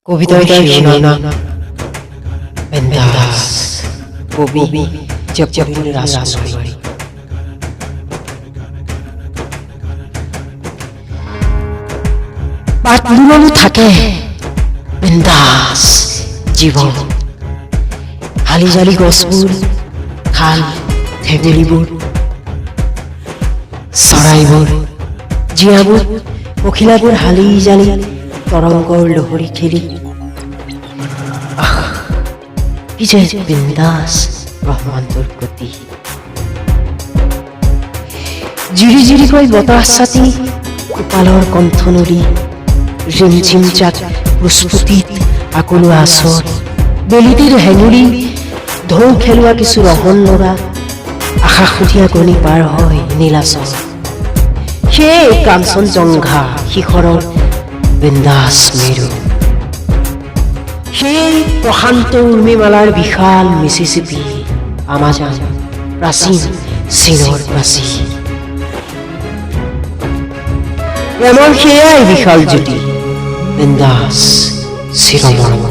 কবিতার শিরোনাম বিন্দাস। কবি জগবীর রাজকুমারী। পাতলুমলু থাকে বিন্দাস জীৱন। হালি জালি গছবোৰ, খাল ভেকুলীবোৰ, চৰাইবোৰ, জীয়াবোৰ, পখিলাবোৰ হালি জালি তৰংগৰ লহৰী খেলি। কি যে বিন্দাস ব্ৰহ্মাণ্ডৰ গতি। জিৰি জিৰিকৈ বতাহ ছাতি, কপালৰ কণ্ঠনলী, ৰিমঝিম জাক প্ৰস্ফুটিত আকলোৱা আচৰ, বেলিটিৰ হেঙুলি, ঢৌ খেলোৱা কিছু ৰহন লগা, আশা সুধীয়া গণি পাৰ হয় নীলাচল। সেই কাঞ্চনজংঘা শিখৰৰ বিন্দাস মেৰু, সেই প্ৰশান্ত উৰ্মিমালাৰ বিশাল মিচিচিপি, আমাজন প্ৰাচীন চীনৰ প্ৰাচীন। প্ৰেমৰ সেয়াই বিশাল জ্যোতি, বিন্দাস চিৰমৰ্ম।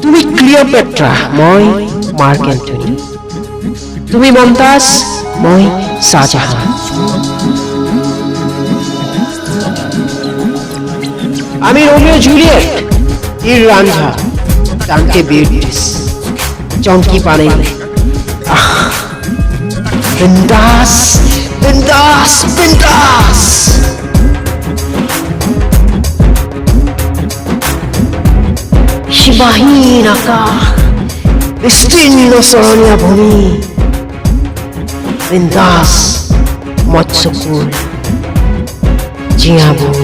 তুমি ক্লিঅ'পেট্ৰা, মই মাৰ্ক এন্থনী। তুমি মমতাজ, মই শ্বাহজাহান। আমি রোমিও জুলিয়েট, তীর রাঞ্ঝা, টাঙ্কে বিউটিস, চমকি পানে। বিন্দাস বিন্দাস বিন্দাস। সীমাহীন আকাশ, বিস্তীর্ণ চৰণীয়া ভূমি, বিন্দাস মৎস্যকুল, জীয়াবোৰ,